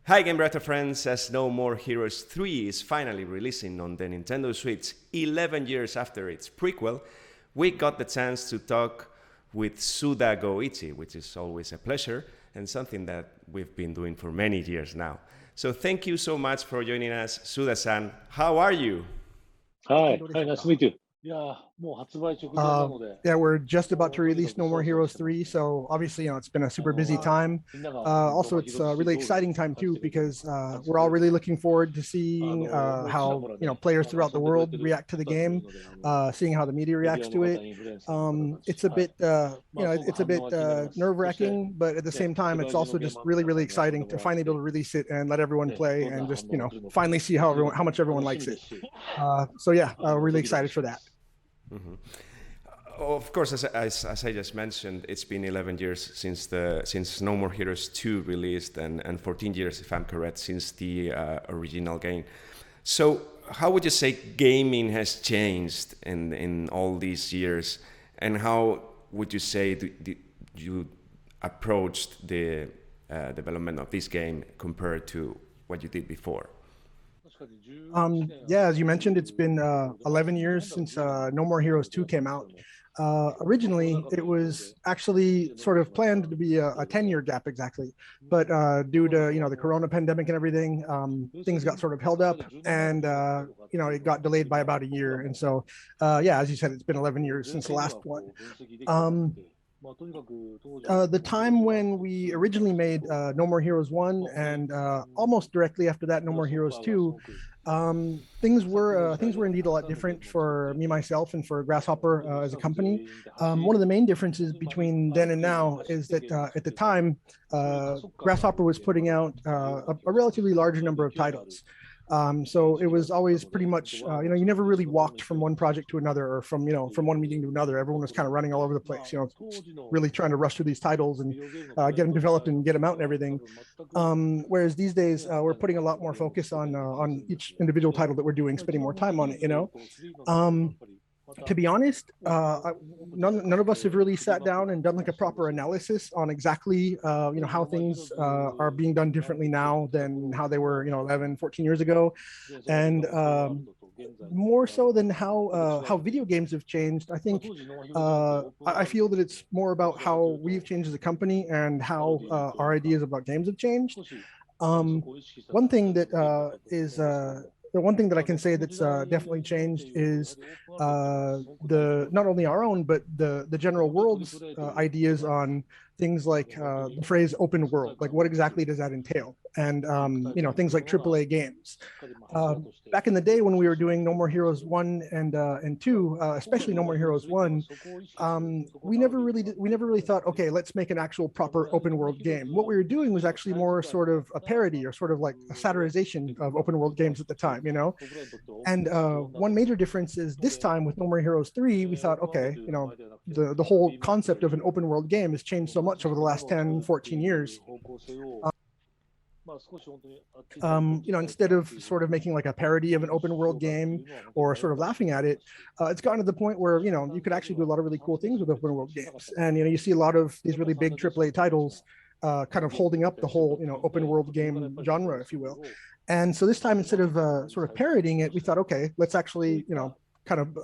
Hi Gamereactor friends, as No More Heroes 3 is finally releasing on the Nintendo Switch 11 years after its prequel, we got the chance to talk with Suda Goichi, which is always a pleasure and something that we've been doing for many years now. So thank you so much for joining us, Suda-san. How are you? Hi, nice to meet you. Yeah, we're just about to release No More Heroes 3, so obviously, it's been a super busy time. Also, it's a really exciting time too because we're all really looking forward to seeing how players throughout the world react to the game, seeing how the media reacts to it. It's a bit, nerve-wracking, but at the same time, it's also just really, really exciting to finally be able to release it and let everyone play and just finally see how much everyone likes it. So yeah, really excited for that. Mm-hmm. Of course, as I just mentioned, it's been 11 years since No More Heroes 2 released, and 14 years, if I'm correct, since the original game. So, how would you say gaming has changed in all these years, and how would you say you approached the development of this game compared to what you did before? Yeah, as you mentioned, it's been 11 years since No More Heroes 2 came out. Originally, it was actually sort of planned to be a 10-year gap exactly, but due to the Corona pandemic and everything, things got sort of held up, and it got delayed by about a year. And so, yeah, as you said, it's been 11 years since the last one. The time when we originally made No More Heroes 1 and almost directly after that No More Heroes 2, things were indeed a lot different for me myself and for Grasshopper as a company. One of the main differences between then and now is that at the time Grasshopper was putting out a relatively large number of titles. So it was always pretty much, you never really walked from one project to another or from one meeting to another. Everyone was kind of running all over the place, really trying to rush through these titles and get them developed and get them out and everything. Whereas these days, we're putting a lot more focus on each individual title that we're doing, spending more time on it. To be honest, none of us have really sat down and done like a proper analysis on exactly, how things are being done differently now than how they were, 11, 14 years ago. And more so than how video games have changed, I think I feel that it's more about how we've changed as a company and how our ideas about games have changed. One thing that is the one thing that I can say that's definitely changed is the not only our own but the general world's ideas on things like the phrase open world. Like, what exactly does that entail? And things like AAA games. Back in the day when we were doing No More Heroes 1 and 2, especially No More Heroes 1, we never really thought, okay, let's make an actual proper open world game. What we were doing was actually more sort of a parody or sort of like a satirization of open world games at the time, And one major difference is this time with No More Heroes 3, we thought, okay, the whole concept of an open world game has changed so much over the last 10, 14 years. Instead of sort of making like a parody of an open world game or sort of laughing at it, it's gotten to the point where, you could actually do a lot of really cool things with open world games. And, you see a lot of these really big AAA titles kind of holding up the whole, open world game genre, if you will. And so this time, instead of sort of parodying it, we thought, okay, let's actually, kind of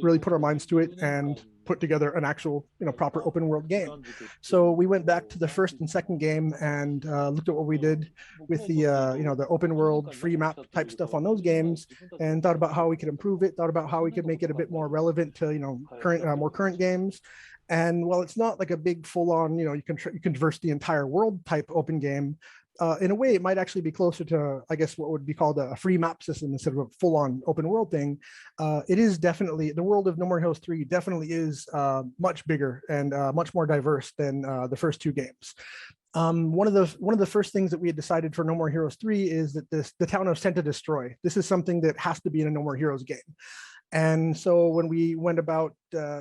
really put our minds to it and put together an actual, proper open world game. So we went back to the first and second game and looked at what we did with the, the open world free map type stuff on those games, and thought about how we could improve it, thought about how we could make it a bit more relevant to, more current games. And while it's not like a big full on, you can traverse the entire world type open game, in a way, it might actually be closer to, I guess, what would be called a free map system instead of a full-on open world thing. It is definitely, the world of No More Heroes 3 definitely is much bigger and much more diverse than the first two games. One of the first things that we had decided for No More Heroes 3 is that the town of Senta Destroy. This is something that has to be in a No More Heroes game. And so when we went about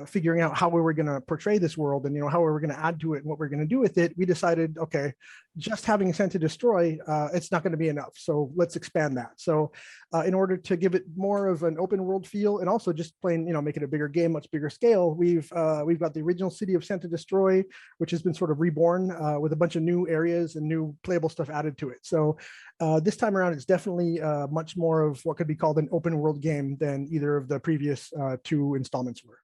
figuring out how we were going to portray this world and how we were going to add to it and what we we're going to do with it, we decided, okay, just having Send to Destroy, it's not going to be enough. So let's expand that. So in order to give it more of an open world feel, and also just plain, make it a bigger game, much bigger scale, we've got the original city of Send to Destroy, which has been sort of reborn with a bunch of new areas and new playable stuff added to it. So this time around, it's definitely much more of what could be called an open world game than either of the previous 2 installments were.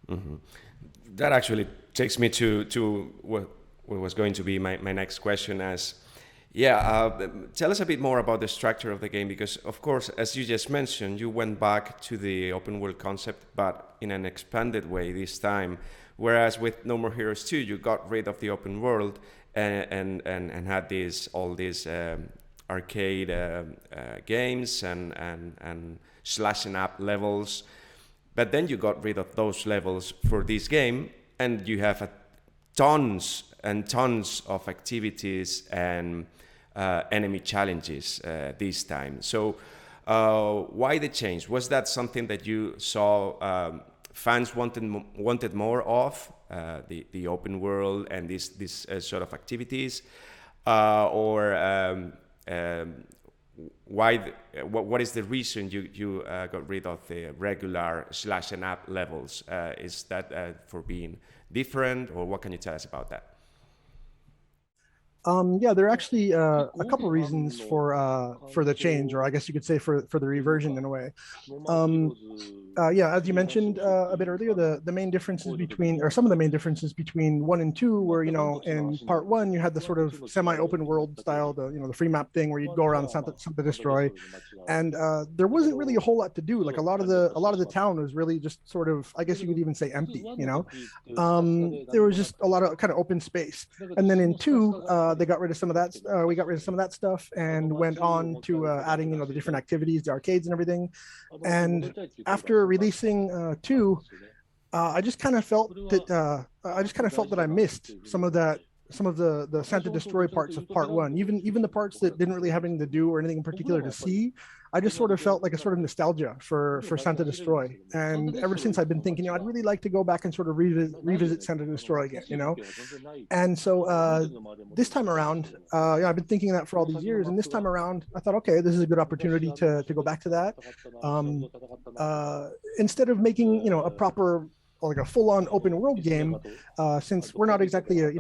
Mm-hmm. That actually takes me to what was going to be my next question as, tell us a bit more about the structure of the game, because of course, as you just mentioned, you went back to the open world concept, but in an expanded way this time, whereas with No More Heroes 2, you got rid of the open world and had all these arcade games and slashing up levels. But then you got rid of those levels for this game, and you have tons and tons of activities and enemy challenges this time. So why the change? Was that something that you saw fans wanted more of, the open world and this sort of activities, or what is the reason you got rid of the regular slash and up levels? Is that for being different, or what can you tell us about that? There are actually a couple of reasons for the change, or I guess you could say for the reversion in a way. As you mentioned a bit earlier, the main differences between, or some of the main differences between 1 and 2 were, in part 1 you had the sort of semi-open world style, the free map thing where you'd go around Santa Destroy, and there wasn't really a whole lot to do. Like a lot of the town was really just sort of, I guess you could even say empty. There was just a lot of kind of open space, and then in 2. They got rid of some of that. We got rid of some of that stuff and went on to adding, the different activities, the arcades and everything. And after releasing 2, I just kind of felt that I missed some of the Santa Destroy parts of part 1, even the parts that didn't really have anything to do or anything in particular to see. I just sort of felt like a sort of nostalgia for Santa Destroy. And ever since I've been thinking, I'd really like to go back and sort of revisit Santa Destroy again, And so this time around, I've been thinking that for all these years. And this time around, I thought, okay, this is a good opportunity to go back to that. Instead of making, a proper, like a full-on open world game, since we're not exactly a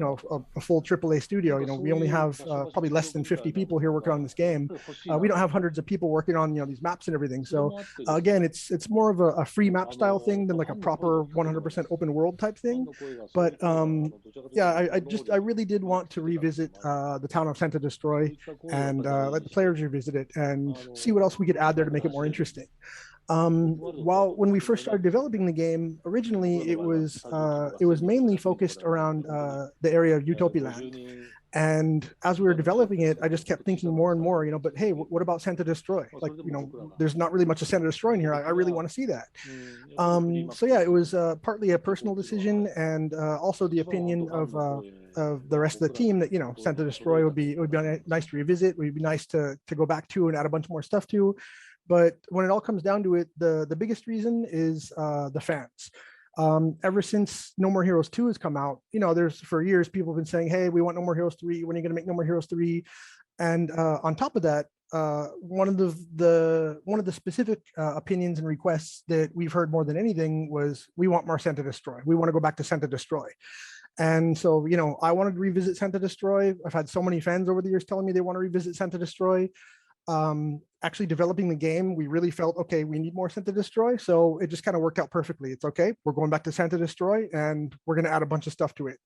full AAA studio. We only have probably less than 50 people here working on this game. We don't have hundreds of people working on these maps and everything. So again, it's more of a free map style thing than like a proper 100% open world type thing. But I really did want to revisit the town of Santa Destroy and let the players revisit it and see what else we could add there to make it more interesting. When we first started developing the game, originally it was mainly focused around the area of Utopia Land. And as we were developing it, I just kept thinking more and more, but hey, what about Santa Destroy? Like, there's not really much of Santa Destroy in here. I really want to see that. It was partly a personal decision and also the opinion of the rest of the team that, Santa Destroy it would be nice to revisit. It would be nice to go back to and add a bunch more stuff to. But when it all comes down to it, the biggest reason is the fans. Ever since No More Heroes 2 has come out, there's for years people have been saying, hey, we want No More Heroes 3. When are you going to make No More Heroes 3? And on top of that, one of the specific opinions and requests that we've heard more than anything was, we want more Santa Destroy. We want to go back to Santa Destroy. And so, I wanted to revisit Santa Destroy. I've had so many fans over the years telling me they want to revisit Santa Destroy. Actually developing the game, we really felt, okay, we need more Santa Destroy. So it just kind of worked out perfectly. It's okay. We're going back to Santa Destroy and we're going to add a bunch of stuff to it.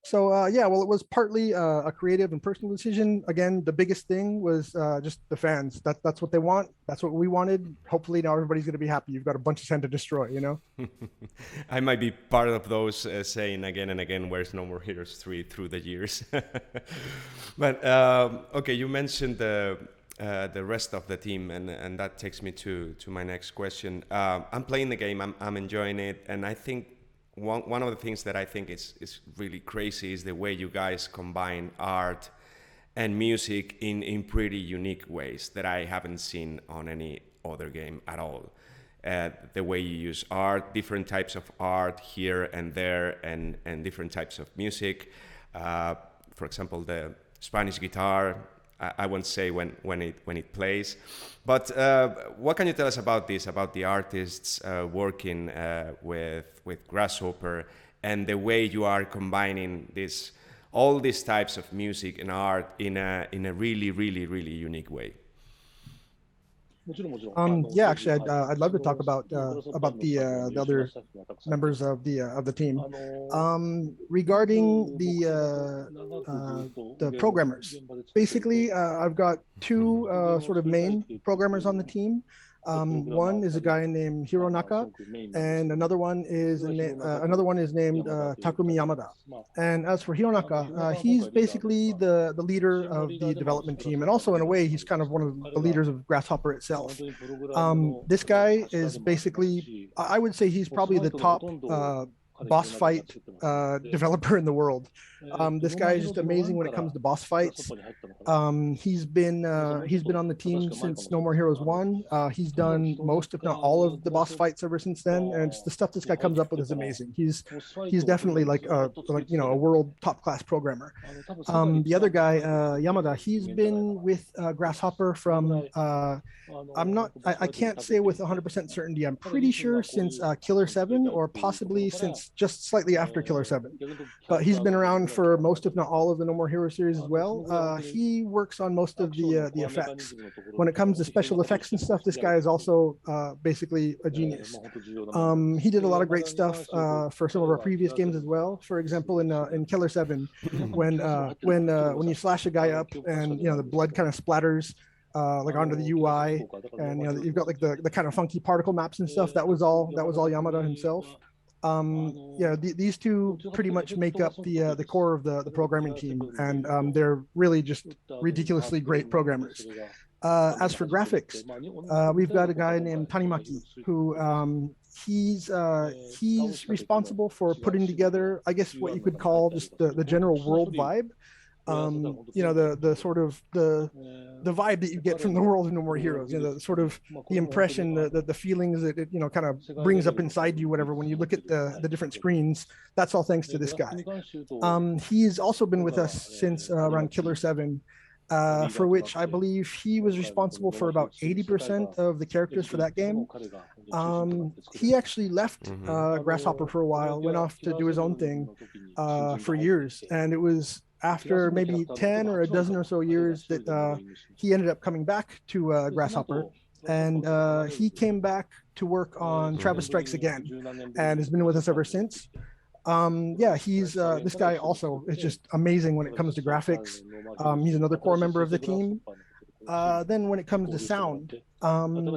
So it was partly a creative and personal decision. Again, the biggest thing was just the fans. That's what they want. That's what we wanted. Hopefully now everybody's going to be happy. You've got a bunch of Santa Destroy, I might be part of those saying again and again, where's No More Heroes 3 through the years. But okay, you mentioned the rest of the team, and that takes me to my next question. I'm playing the game, I'm enjoying it, and I think one of the things that I think is really crazy is the way you guys combine art and music in pretty unique ways that I haven't seen on any other game at all. The way you use art, different types of art here and there, and different types of music. For example, the Spanish guitar. I won't say when it plays, but what can you tell us about this? About the artists working with Grasshopper and the way you are combining all these types of music and art in a really unique way. Yeah, actually, I'd love to talk about the other members of the team. Regarding the programmers, basically, I've got two sort of main programmers on the team. One is a guy named Hironaka, and another one is named Takumi Yamada. And as for Hironaka, he's basically the leader of the development team, and also in a way, he's kind of one of the leaders of Grasshopper itself. This guy is basically, I would say, he's probably the top boss fight developer in the world. This guy is just amazing when it comes to boss fights. He's been on the team since No More Heroes 1. He's done most, if not all, of the boss fights ever since then, and just the stuff this guy comes up with is amazing. He's definitely like a world top class programmer. The other guy, Yamada, he's been with Grasshopper from I can't say with 100% certainty. I'm pretty sure since Killer 7, or possibly since just slightly after Killer 7. But he's been around for most, if not all, of the No More Hero series as well. He works on most of the effects. When it comes to special effects and stuff, this guy is also basically a genius. He did a lot of great stuff for some of our previous games as well. For example, in Killer 7, when you slash a guy up and the blood kind of splatters like onto the UI, and you've got like the kind of funky particle maps and stuff. That was all Yamada himself. These two pretty much make up the core of the programming team, and they're really just ridiculously great programmers. As for graphics, we've got a guy named Tanimaki who he's responsible for putting together, I guess, what you could call just the general world vibe. The sort of the vibe that you get from the world of No More Heroes, the sort of the impression, the feelings that it kind of brings up inside you, whatever, when you look at the different screens. That's all thanks to this guy. He's also been with us since around Killer 7, for which I believe he was responsible for about 80% of the characters for that game. He actually left Grasshopper for a while, went off to do his own thing for years, and it was after maybe 10 or a dozen or so years that he ended up coming back to Grasshopper, and he came back to work on Travis Strikes Again and has been with us ever since. He's this guy also is just amazing when it comes to graphics. He's another core member of the team. Then when it comes to sound,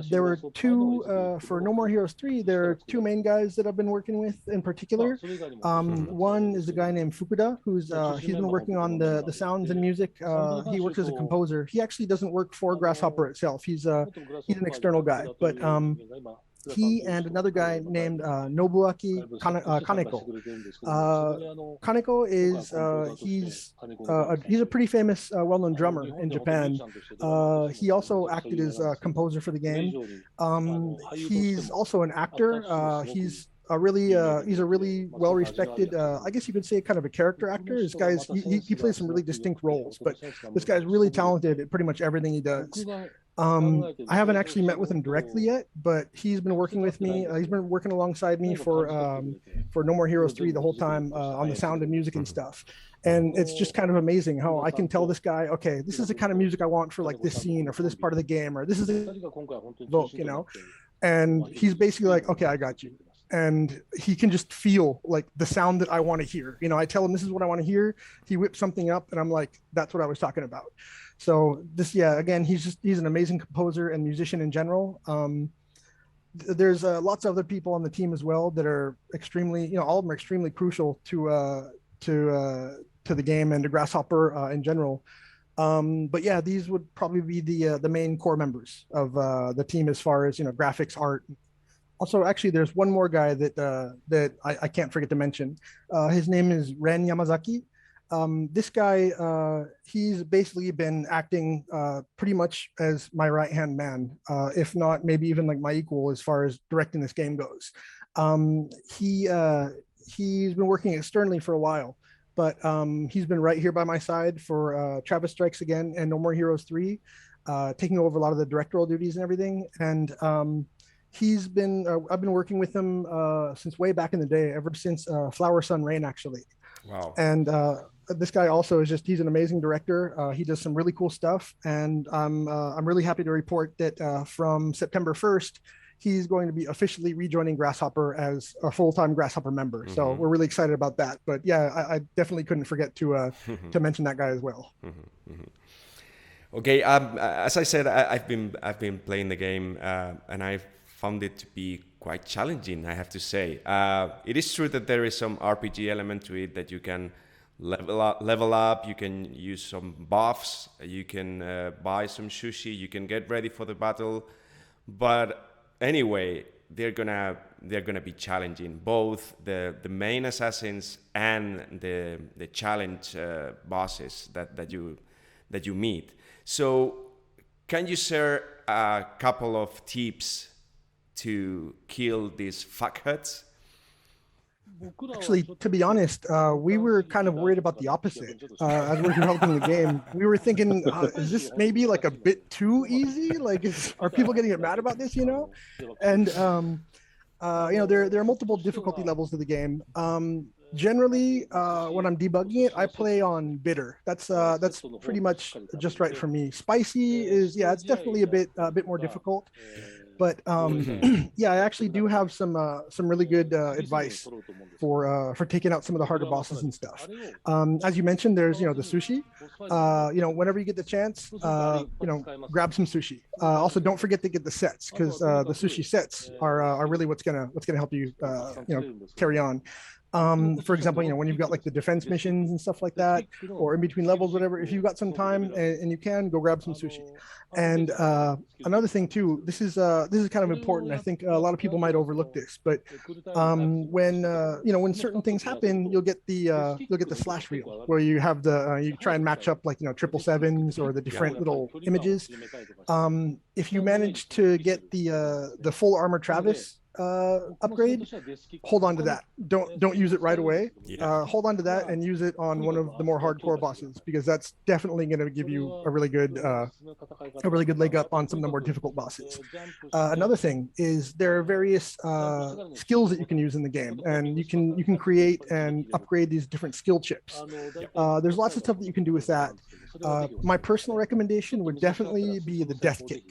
there were two, for No More Heroes 3, there are two main guys that I've been working with in particular. One is a guy named Fukuda, he's been working on the sounds and music. He works as a composer. He actually doesn't work for Grasshopper itself. He's an external guy, but he and another guy named Nobuaki Kaneko. Kaneko is he's a pretty famous, well-known drummer in Japan. He also acted as a composer for the game. He's also an actor. He's a really well-respected, I guess you could say, kind of a character actor. This guy's he plays some really distinct roles, but this guy's really talented at pretty much everything he does. I haven't actually met with him directly yet, but he's been working with me. He's been working alongside me for No More Heroes 3 the whole time on the sound and music and stuff. And it's just kind of amazing how I can tell this guy, okay, this is the kind of music I want for like this scene or for this part of the game, or this is the book, and he's basically like, okay, I got you. And he can just feel like the sound that I want to hear. I tell him this is what I want to hear. He whips something up and I'm like, that's what I was talking about. So this, again, he's an amazing composer and musician in general. There's lots of other people on the team as well that are extremely, all of them are extremely crucial to the game and to Grasshopper in general. But yeah, these would probably be the main core members of the team as far as graphics, art. Also, actually, there's one more guy that I can't forget to mention. His name is Ren Yamazaki. This guy, he's basically been acting pretty much as my right-hand man, if not maybe even like my equal as far as directing this game goes. He's been working externally for a while. but he's been right here by my side for Travis Strikes Again and No More Heroes 3, taking over a lot of the directorial duties and everything. And he's been, I've been working with him since way back in the day, ever since Flower, Sun, Rain, actually. Wow. And this guy also is he's an amazing director. He does some really cool stuff. And I'm really happy to report that from September 1st, he's going to be officially rejoining Grasshopper as a full-time Grasshopper member. Mm-hmm. So we're really excited about that. But yeah, I definitely couldn't forget to mention that guy as well. Mm-hmm. Mm-hmm. Okay, as I said, I've been playing the game and I found it to be quite challenging, I have to say. It is true that there is some RPG element to it, that you can level up, you can use some buffs, you can buy some sushi, you can get ready for the battle, but anyway, they're gonna be challenging, both the main assassins and the challenge bosses that you meet. So can you share a couple of tips to kill these fuckheads? Actually, to be honest, we were kind of worried about the opposite. As we're developing the game, we were thinking, is this maybe like a bit too easy? Like, are people getting mad about this, you know? And, you know, there are multiple difficulty levels to the game. Generally, when I'm debugging it, I play on bitter. That's pretty much just right for me. Spicy is, yeah, it's definitely a bit more difficult. But yeah, I actually do have some really good advice for taking out some of the harder bosses and stuff. As you mentioned, there's, you know, the sushi. You know, whenever you get the chance, you know, grab some sushi. Also, don't forget to get the sets, because the sushi sets are really what's gonna help you you know, carry on. For example, you know, when you've got like the defense missions and stuff like that, or in between levels, whatever, if you've got some time and you can, go grab some sushi. And another thing too, this is kind of important. I think a lot of people might overlook this, but when you know, when certain things happen, you'll get the slash reel, where you have you try and match up, like, you know, 777s or the different little images. If you manage to get the full armor Travis upgrade, hold on to that. Don't use it right away. Hold on to that and use it on one of the more hardcore bosses, because that's definitely going to give you a really good leg up on some of the more difficult bosses. Another thing is there are various skills that you can use in the game, and you can create and upgrade these different skill chips. There's lots of stuff that you can do with that. My personal recommendation would definitely be the death kick.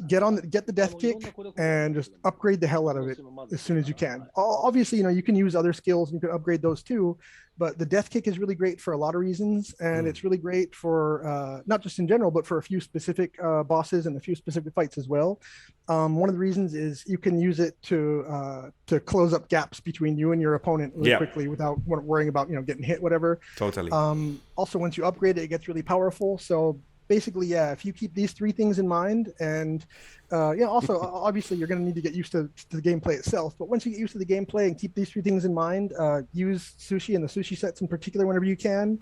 Get the death kick and just upgrade the hell out of it as soon as you can. Obviously, you know, you can use other skills and you can upgrade those too, but the death kick is really great for a lot of reasons, and it's really great for not just in general, but for a few specific bosses and a few specific fights as well. One of the reasons is you can use it to close up gaps between you and your opponent really quickly without worrying about, you know, getting hit, whatever. Totally. Also, once you upgrade it, it gets really powerful. So basically, yeah, if you keep these three things in mind, and yeah, also obviously you're going to need to get used to the gameplay itself, but once you get used to the gameplay and keep these three things in mind, use sushi and the sushi sets in particular whenever you can.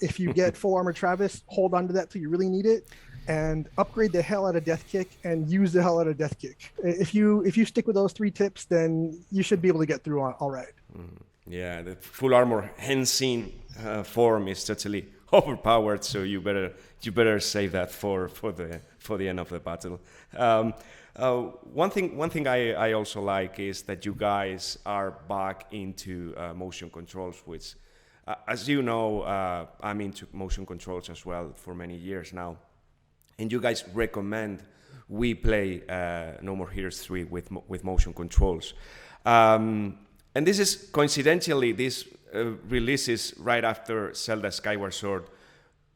If you get full armor Travis, hold on to that till you really need it, and upgrade the hell out of death kick and use the hell out of death kick. If you stick with those three tips, then you should be able to get through all right. Yeah, the full armor Henshin form is totally overpowered, so you better save that for the end of the battle. One thing I also like is that you guys are back into motion controls, which, as you know, I'm into motion controls as well for many years now, and you guys recommend we play No More Heroes 3 with motion controls. And this is coincidentally, this releases right after Zelda Skyward Sword,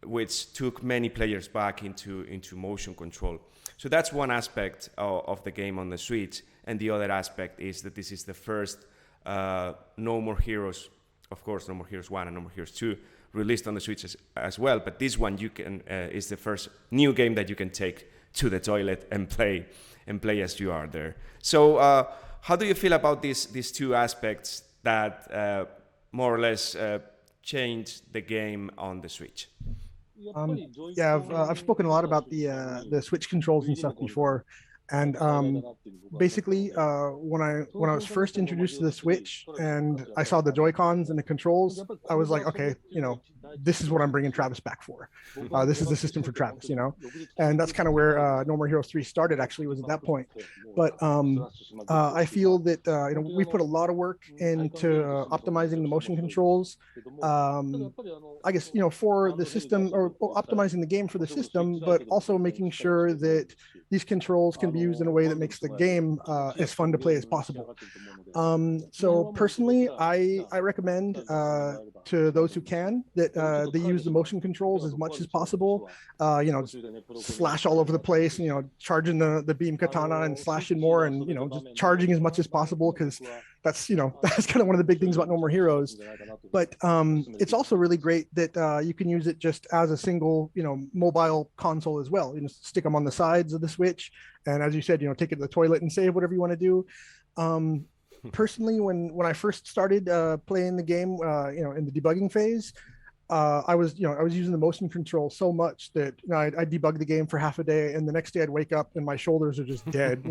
which took many players back into motion control. So that's one aspect of the game on the Switch, and the other aspect is that this is the first No More Heroes, of course, No More Heroes 1 and No More Heroes 2 released on the Switch as well, but this one you can is the first new game that you can take to the toilet and play as you are there. So how do you feel about these two aspects that more or less changed the game on the Switch? Yeah, I've spoken a lot about the Switch controls and stuff before. And basically, when I was first introduced to the Switch and I saw the Joy-Cons and the controls, I was like, okay, this is what I'm bringing Travis back for. This is the system for Travis, and that's kind of where No More Heroes 3 started. Actually, was at that point. But I feel that we've put a lot of work into optimizing the motion controls. I guess for the system, or optimizing the game for the system, but also making sure that these controls can be used in a way that makes the game as fun to play as possible. So personally, I recommend to those who can that they use the motion controls as much as possible. Slash all over the place, charging the beam katana and slashing more, and just charging as much as possible, because that's that's kind of one of the big things about No More Heroes. But it's also really great that you can use it just as a single mobile console as well. Stick them on the sides of the Switch, and as you said, take it to the toilet and save whatever you want to do. Personally, when I first started playing the game, in the debugging phase, I was using the motion control so much that I'd debug the game for half a day, and the next day I'd wake up and my shoulders are just dead.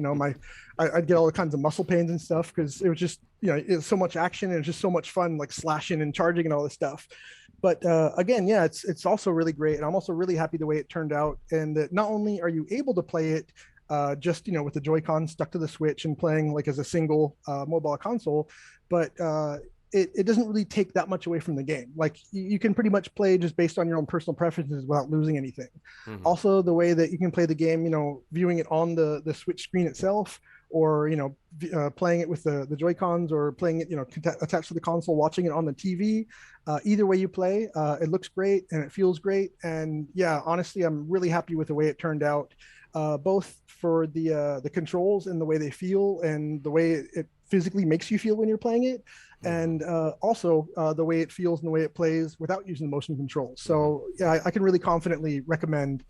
I'd get all the kinds of muscle pains and stuff, because it was just it's so much action and it's just so much fun, like slashing and charging and all this stuff. But again, yeah, it's also really great, and I'm also really happy the way it turned out, and that not only are you able to play it just with the Joy-Con stuck to the Switch and playing like as a single mobile console, but it doesn't really take that much away from the game. Like you can pretty much play just based on your own personal preferences without losing anything. Mm-hmm. Also, the way that you can play the game, viewing it on the Switch screen itself, or playing it with the Joy-Cons, or playing it attached to the console, watching it on the TV. Either way you play, it looks great and it feels great. And yeah, honestly, I'm really happy with the way it turned out, both for the controls and the way they feel, and the way it physically makes you feel when you're playing it, and also the way it feels and the way it plays without using the motion controls. So yeah, I can really confidently recommend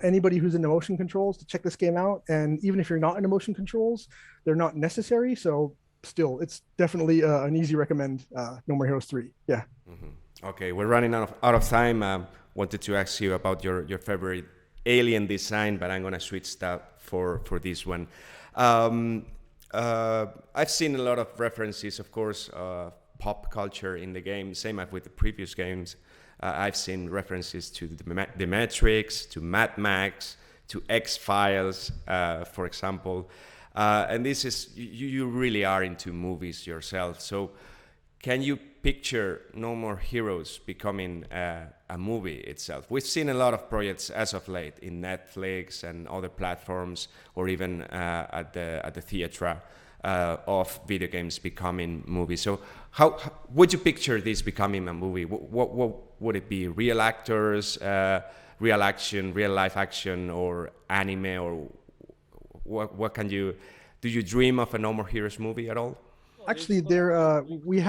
anybody who's into motion controls to check this game out. And even if you're not into motion controls, they're not necessary. So still, it's definitely an easy recommend. No More Heroes 3. Yeah. Mm-hmm. Okay, we're running out of time. Wanted to ask you about your favorite alien design, but I'm gonna switch that for this one. I've seen a lot of references, of course, pop culture in the game, same as with the previous games. I've seen references to the Matrix, to Mad Max, to X-Files, for example. And this is, you really are into movies yourself. So can you picture No More Heroes becoming a movie itself? We've seen a lot of projects as of late in Netflix and other platforms, or even at the theater, of video games becoming movies. So how would you picture this becoming a movie? What would it be? Real actors, real action, real life action, or anime, or what can you, do you dream of a No More Heroes movie at all? Actually, we've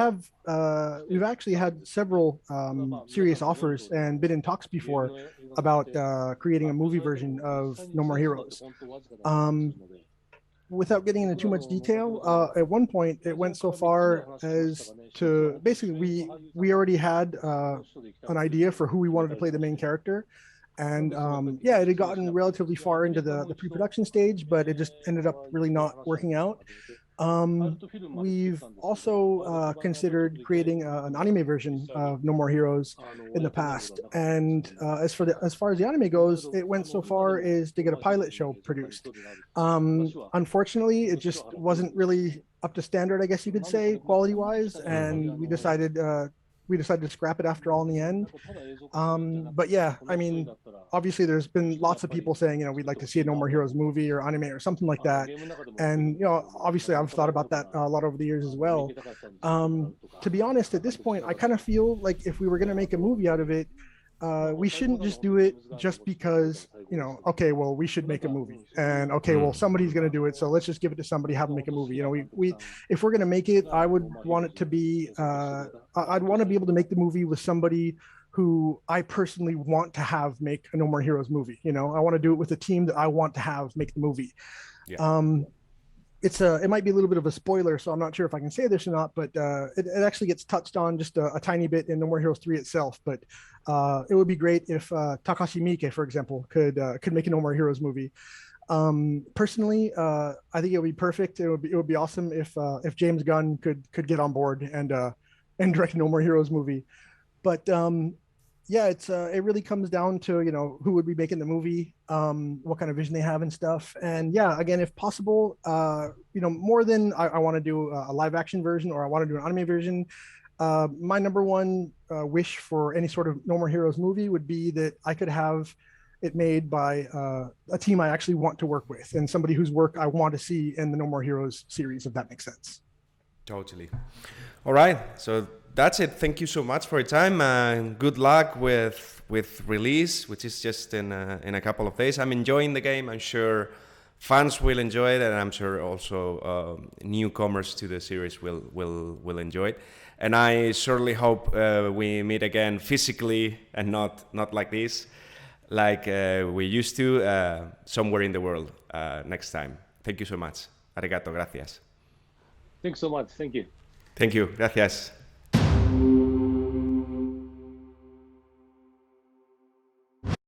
actually had several serious offers and been in talks before about creating a movie version of No More Heroes. Without getting into too much detail, at one point it went so far as to basically we already had an idea for who we wanted to play the main character. And yeah, it had gotten relatively far into the pre-production stage, but it just ended up really not working out. We've also considered creating an anime version of No More Heroes in the past. And as far as the anime goes, it went so far as to get a pilot show produced. Unfortunately, it just wasn't really up to standard, I guess you could say, quality-wise, and we decided to scrap it after all in the end. But yeah, I mean, obviously there's been lots of people saying, we'd like to see a No More Heroes movie or anime or something like that. And, obviously I've thought about that a lot over the years as well. To be honest, at this point, I kind of feel like if we were going to make a movie out of it, we shouldn't just do it just because, okay, well, we should make a movie, and okay, well, somebody's going to do it, so let's just give it to somebody, have them make a movie. We if we're going to make it, I would want it to be, I'd want to be able to make the movie with somebody who I personally want to have make a No More Heroes movie. I want to do it with a team that I want to have make the movie. Yeah. It might be a little bit of a spoiler, so I'm not sure if I can say this or not, but it actually gets touched on just a tiny bit in No More Heroes 3 itself. But it would be great if Takashi Miike, for example, could make a No More Heroes movie. Personally, I think it would be perfect. It would be awesome if James Gunn could get on board and direct No More Heroes movie. But yeah, it really comes down to who would be making the movie, what kind of vision they have and stuff. And yeah, again, if possible, more than I want to do a live action version or I want to do an anime version. My number one wish for any sort of No More Heroes movie would be that I could have it made by a team I actually want to work with and somebody whose work I want to see in the No More Heroes series, if that makes sense. Totally. All right. So that's it. Thank you so much for your time, and good luck with release, which is just in a couple of days. I'm enjoying the game. I'm sure fans will enjoy it, and I'm sure also newcomers to the series will enjoy it. And I certainly hope we meet again physically and not like this, like we used to somewhere in the world next time. Thank you so much. Arigato, gracias. Thanks so much. Thank you. Thank you, gracias.